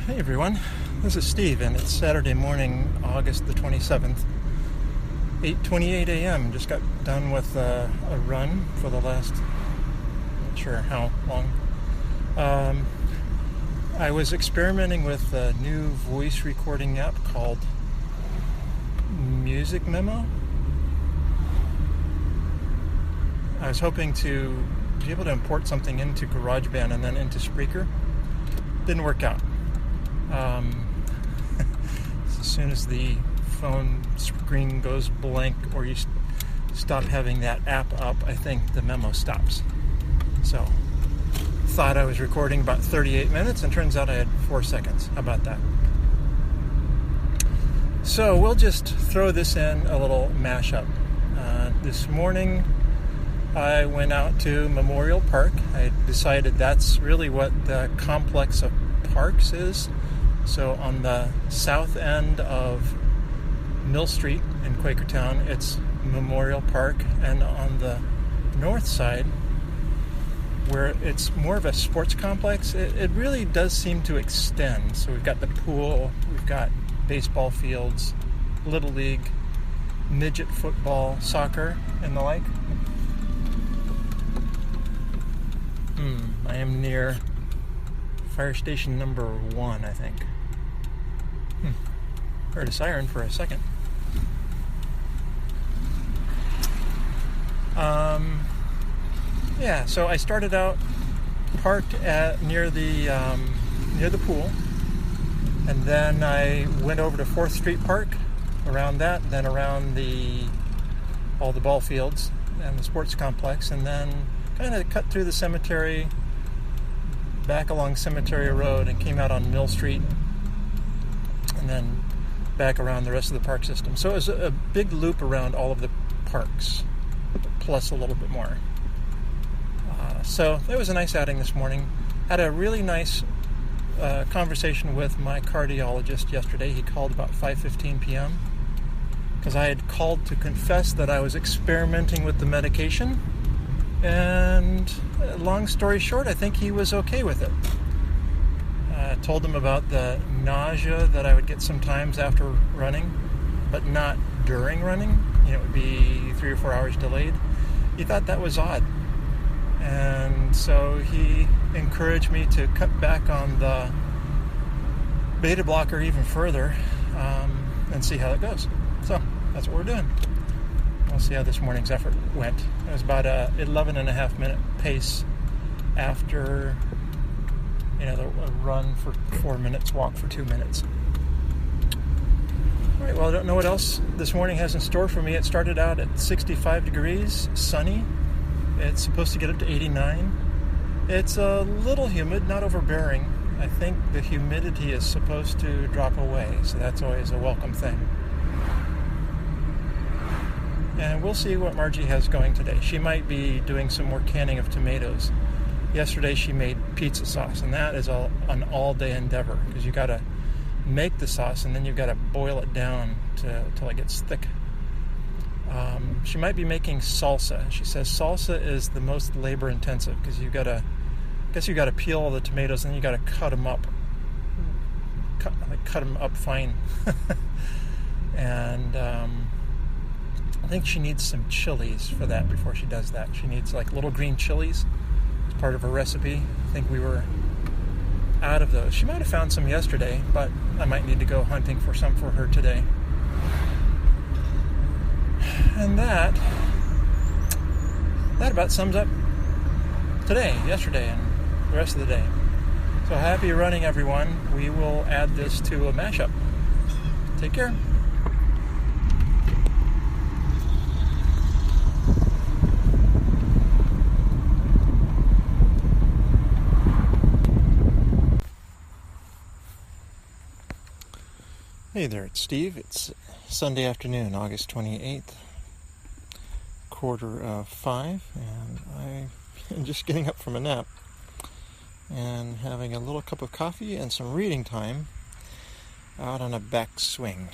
Hey everyone, this is Steve, and it's Saturday morning, August the 27th, 8:28 a.m. Just got done with a run for the last, not sure how long. I was experimenting with a new voice recording app called Music Memo. I was hoping to be able to import something into GarageBand and then into Spreaker. Didn't work out. As soon as the phone screen goes blank or you stop having that app up, I think the memo stops. So, thought I was recording about 38 minutes and turns out I had 4 seconds. How about that? So, we'll just throw this in a little mashup. This morning I went out to Memorial Park. I decided that's really what the complex of parks is. So on the south end of Mill Street in Quakertown, it's Memorial Park, and on the north side, where it's more of a sports complex, it really does seem to extend. So we've got the pool, we've got baseball fields, Little League, midget football, soccer, and the like. I am near fire station number 1, I think. Heard a siren for a second. So I started out parked near the pool, and then I went over to 4th Street Park, around that, then around all the ball fields and the sports complex, and then kind of cut through the cemetery, back along Cemetery Road, and came out on Mill Street, and then back around the rest of the park system. So it was a big loop around all of the parks, plus a little bit more. So it was a nice outing this morning. Had a really nice conversation with my cardiologist yesterday. He called about 5:15 p.m. because I had called to confess that I was experimenting with the medication. And long story short, I think he was okay with it. I told him about the nausea that I would get sometimes after running, but not during running. It would be 3 or 4 hours delayed. He thought that was odd. And so he encouraged me to cut back on the beta blocker even further and see how it goes. So that's what we're doing. We'll see how this morning's effort went. It was about a 11.5 minute pace after a run for 4 minutes, walk for 2 minutes. All right, well, I don't know what else this morning has in store for me. It started out at 65 degrees, sunny. It's supposed to get up to 89. It's a little humid, not overbearing. I think the humidity is supposed to drop away, so that's always a welcome thing. And we'll see what Margie has going today. She might be doing some more canning of tomatoes. Yesterday she made pizza sauce, and that is an all-day endeavor because you got to make the sauce and then you've got to boil it down till it gets thick. She might be making salsa. She says salsa is the most labor-intensive because you got to peel all the tomatoes and then you got to cut them up, cut them up fine, and I think she needs some chilies for that before she does that. She needs like little green chilies. It's part of her recipe. I think we were out of those. She might have found some yesterday, but I might need to go hunting for some for her today. And that about sums up today, yesterday, and the rest of the day. So happy running, everyone. We will add this to a mashup. Take care. Hey there, it's Steve. It's Sunday afternoon, August 28th, 4:45, and I'm just getting up from a nap and having a little cup of coffee and some reading time out on a back swing.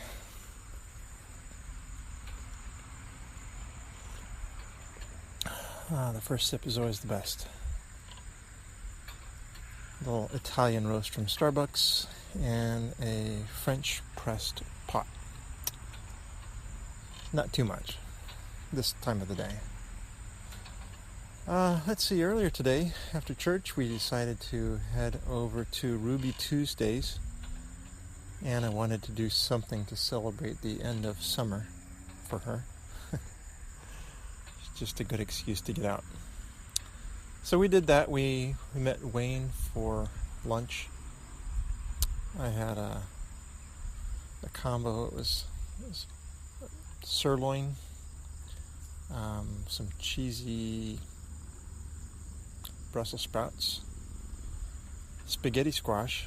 The first sip is always the best. A little Italian roast from Starbucks in a French pressed pot. Not too much this time of the day. Let's see, earlier today after church we decided to head over to Ruby Tuesdays, and I wanted to do something to celebrate the end of summer for her. It's just a good excuse to get out. So we did that. We met Wayne for lunch. I had a combo. It was sirloin, some cheesy Brussels sprouts, spaghetti squash.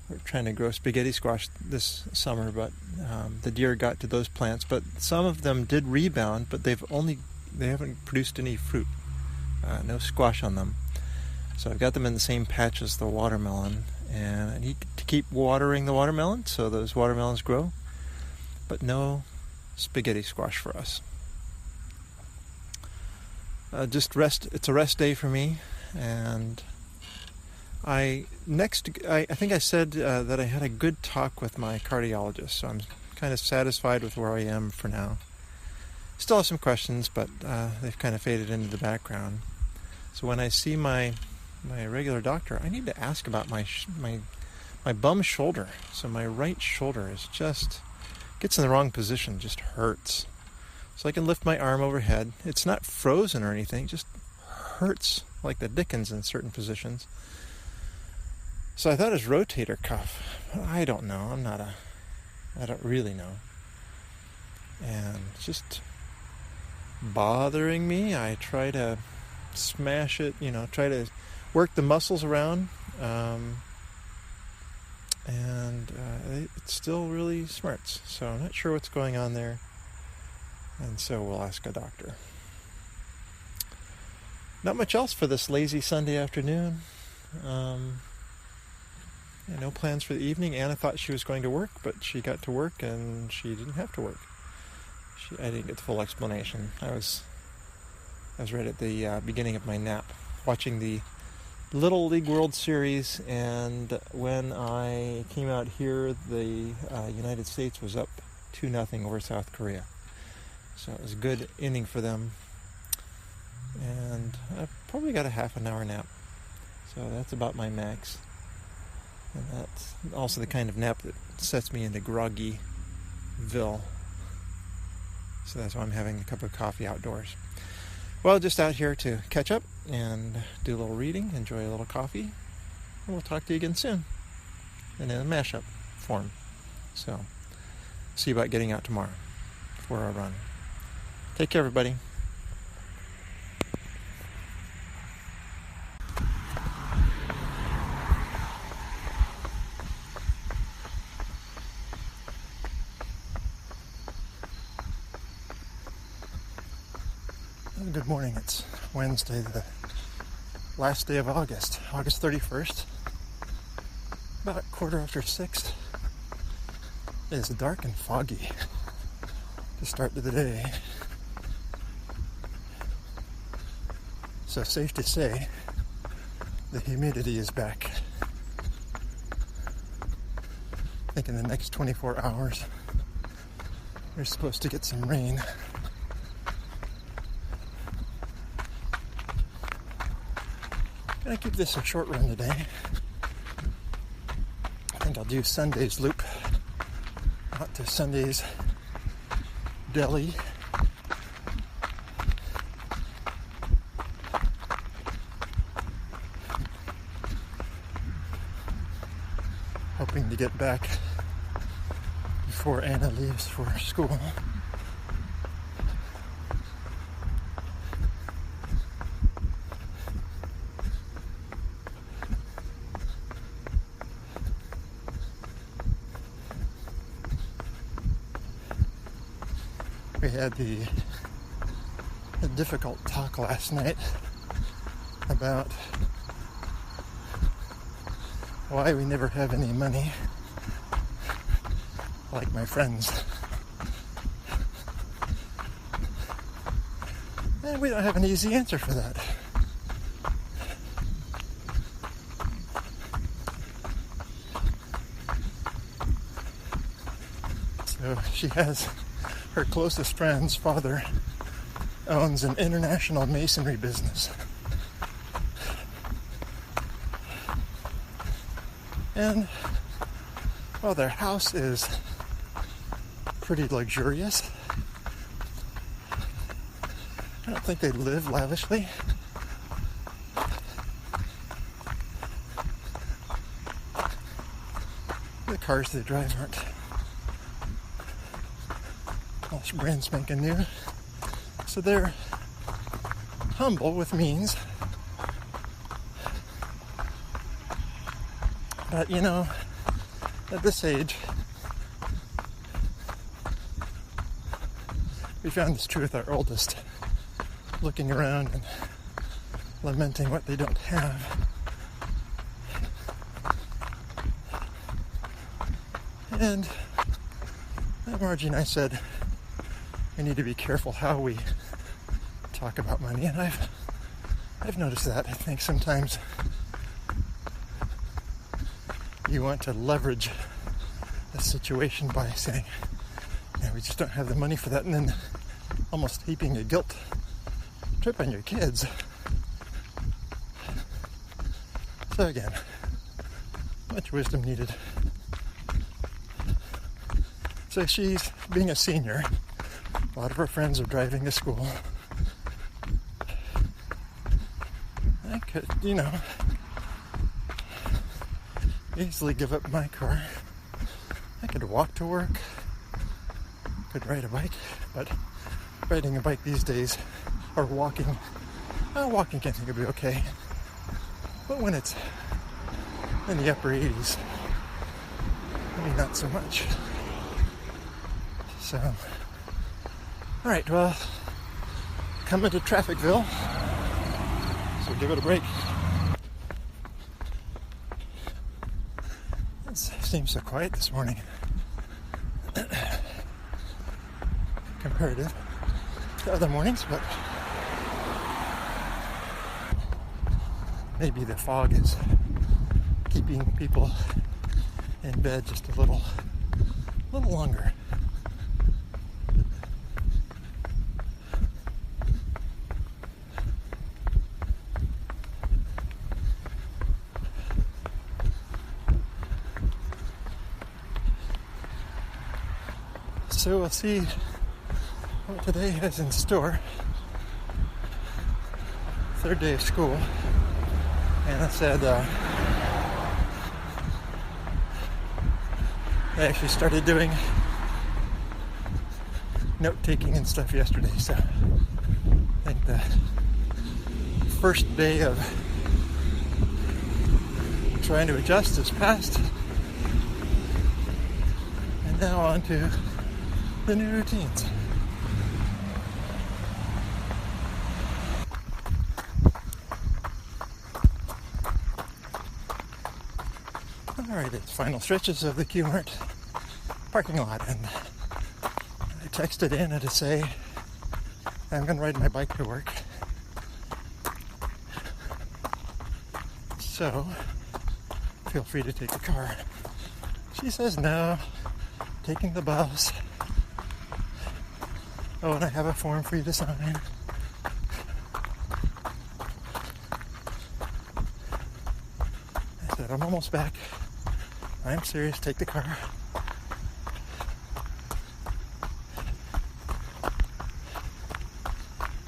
We're trying to grow spaghetti squash this summer, but the deer got to those plants. But some of them did rebound, but they haven't produced any fruit. No squash on them. So I've got them in the same patch as the watermelon, and I need to keep watering the watermelon so those watermelons grow, but no spaghetti squash for us. Just rest. It's a rest day for me, and I think I said that I had a good talk with my cardiologist, so I'm kind of satisfied with where I am for now. Still have some questions, but they've kind of faded into the background. So when I see my regular doctor, I need to ask about my bum shoulder. So my right shoulder is just gets in the wrong position, just hurts. So I can lift my arm overhead. It's not frozen or anything, just hurts like the dickens in certain positions. So I thought it was rotator cuff. I don't know. I don't really know. And it's just bothering me. I try to smash it, try to work the muscles around, and it still really smarts. So I'm not sure what's going on there, and so we'll ask a doctor. Not much else for this lazy Sunday afternoon. No plans for the evening. Anna thought she was going to work, but she got to work and she didn't have to work. I didn't get the full explanation. I was right at the beginning of my nap, watching the Little League World Series, and when I came out here, the United States was up 2-0 over South Korea. So it was a good inning for them, and I probably got a half an hour nap. So that's about my max. And that's also the kind of nap that sets me into groggyville. So that's why I'm having a cup of coffee outdoors. Well, just out here to catch up and do a little reading, enjoy a little coffee, and we'll talk to you again soon in a mashup form. So, see about getting out tomorrow for our run. Take care, everybody. Good morning. It's Wednesday, the last day of August 31st, about 6:15. It is dark and foggy to start to the day. So safe to say, the humidity is back. I think in the next 24 hours, we're supposed to get some rain. Gonna keep this a short run today. I think I'll do Sunday's loop out to Sunday's deli. Hoping to get back before Anna leaves for school. We had the difficult talk last night about why we never have any money, like my friends. And we don't have an easy answer for that. So she has her closest friend's father owns an international masonry business. And, well, their house is pretty luxurious. I don't think they live lavishly. The cars they drive aren't all brand spanking new. So they're humble with means. But, you know, at this age, we found this true with our oldest, looking around and lamenting what they don't have. And Margie and I said, we need to be careful how we talk about money. And I've noticed that. I think sometimes you want to leverage a situation by saying, yeah, we just don't have the money for that, and then almost heaping a guilt trip on your kids. So again, much wisdom needed. So she's being a senior. A lot of her friends are driving to school. I could, you know, easily give up my car. I could walk to work. Could ride a bike, but riding a bike these days, or walking, walking I think would be okay. But when it's in the upper 80s, maybe not so much. So, all right, well, coming to Trafficville, so give it a break. It seems so quiet this morning. Comparative to other mornings, but maybe the fog is keeping people in bed just a little longer. So we'll see what today has in store. Third day of school. And I said I actually started doing note-taking and stuff yesterday. So I think the first day of trying to adjust is past. And now on to the new routines. Alright, it's final stretches of the Q-Mart parking lot, and I texted Anna to say I'm going to ride my bike to work. So, feel free to take the car. She says no, taking the bus. Oh, and I have a form for you to sign. I said, I'm almost back. I'm serious, take the car.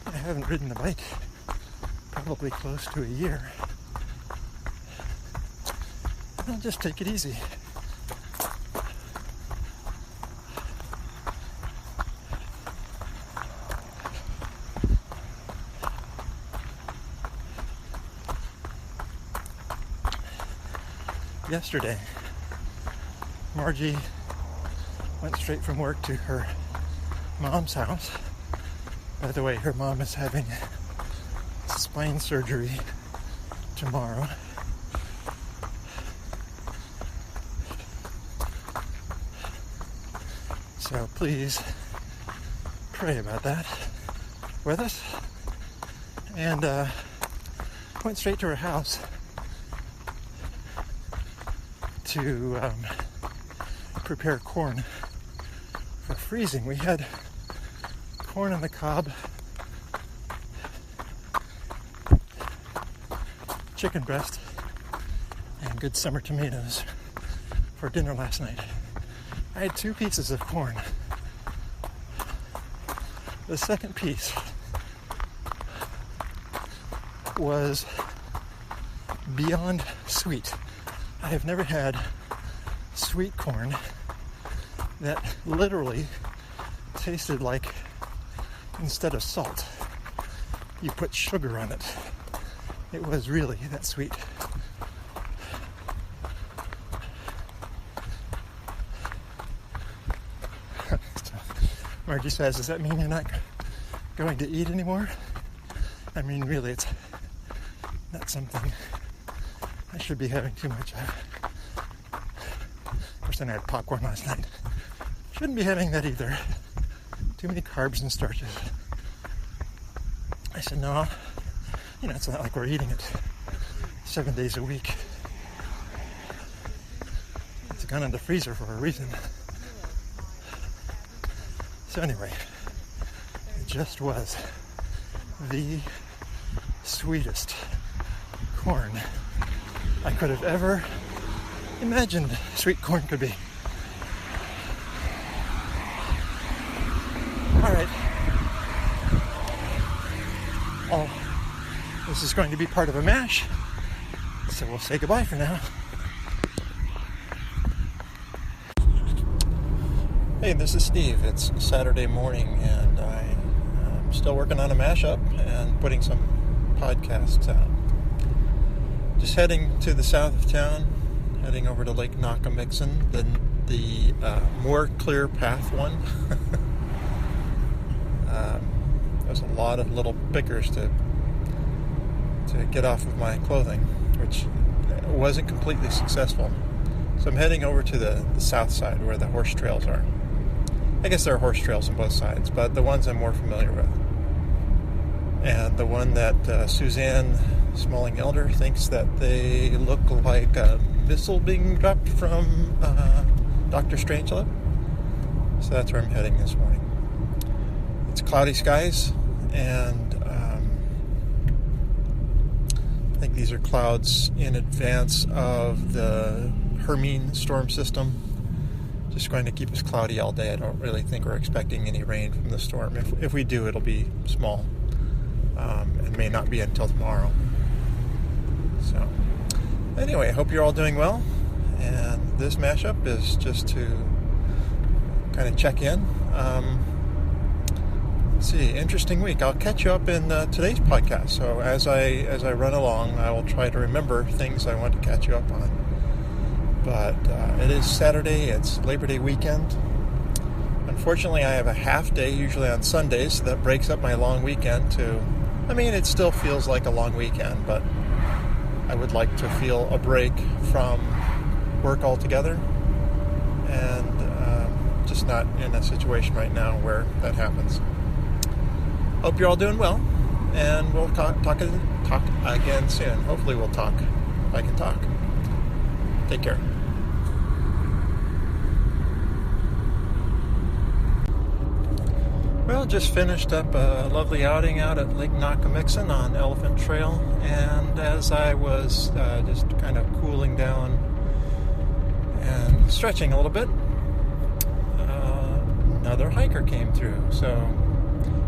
I haven't ridden the bike probably close to a year. I'll just take it easy. Yesterday, Margie went straight from work to her mom's house. By the way, her mom is having spine surgery tomorrow. So please pray about that with us. And went straight to her house to prepare corn were freezing. We had corn on the cob, chicken breast, and good summer tomatoes for dinner last night. I had 2 pieces of corn. The second piece was beyond sweet. I have never had sweet corn that literally tasted like, instead of salt, you put sugar on it. It was really that sweet. Margie says, does that mean you're not going to eat anymore? I mean, really, it's not something I should be having too much of. Of course, then I had popcorn last night. Shouldn't be having that either. Too many carbs and starches. I said, no, it's not like we're eating it 7 days a week. It's gone in the freezer for a reason. So anyway, it just was the sweetest corn I could have ever imagined sweet corn could be. All right. Oh, this is going to be part of a mash, so we'll say goodbye for now. Hey, this is Steve. It's Saturday morning, and I'm still working on a mashup and putting some podcasts out. Just heading to the south of town, heading over to Lake Nakamixon, the more clear path one. There's a lot of little pickers to get off of my clothing, which wasn't completely successful. So I'm heading over to the south side where the horse trails are. I guess there are horse trails on both sides, but the ones I'm more familiar with. And the one that Suzanne Smalling Elder thinks that they look like a missile being dropped from Dr. Strangelove. So that's where I'm heading this morning. It's cloudy skies, and I think these are clouds in advance of the Hermine storm system. Just going to keep us cloudy all day. I don't really think we're expecting any rain from the storm. If we do, it'll be small, and may not be until tomorrow. So anyway, I hope you're all doing well, and this mashup is just to kind of check in. Let's see, interesting week. I'll catch you up in today's podcast. So as I run along, I will try to remember things I want to catch you up on. But it is Saturday. It's Labor Day weekend. Unfortunately, I have a half day usually on Sundays, so that breaks up my long weekend to, it still feels like a long weekend, but I would like to feel a break from work altogether, and just not in a situation right now where that happens. Hope you're all doing well, and we'll talk again soon. Hopefully we'll talk if I can talk. Take care. Well, just finished up a lovely outing out at Lake Nakamixon on Elephant Trail, and as I was just kind of cooling down and stretching a little bit, another hiker came through. So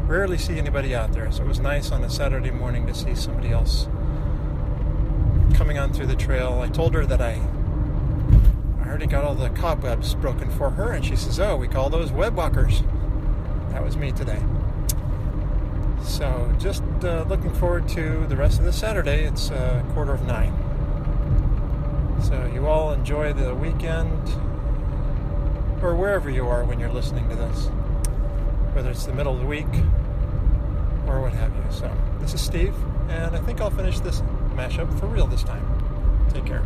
rarely see anybody out there, so it was nice on a Saturday morning to see somebody else coming on through the trail. I told her that I already got all the cobwebs broken for her, and she says, oh, we call those web walkers. That was me today. So just looking forward to the rest of the Saturday. It's 8:45. So you all enjoy the weekend, or wherever you are when you're listening to this, whether it's the middle of the week or what have you. So this is Steve, and I think I'll finish this mashup for real this time. Take care.